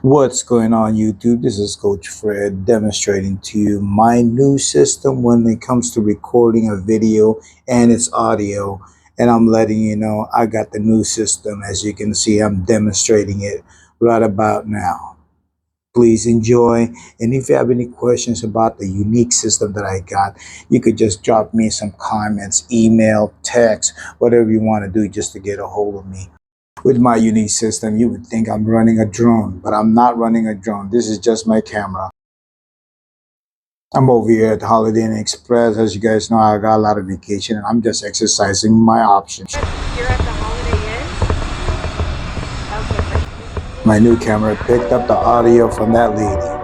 What's going on YouTube? This is Coach Fred demonstrating to you my new system when it comes to recording a video and its audio. And I'm letting you know I got the new system. As you can see, I'm demonstrating it right about now. Please enjoy. And if you have any questions about the unique system that I got, you could just drop me some comments, email, text, whatever you want to do just to get a hold of me. With my unique system, you would think I'm running a drone, but I'm not running a drone. This is just my camera. I'm over here at Holiday Inn Express. As you guys know, I got a lot of vacation and I'm just exercising my options. You're at the Holiday Inn? Okay. My new camera picked up the audio from that lady.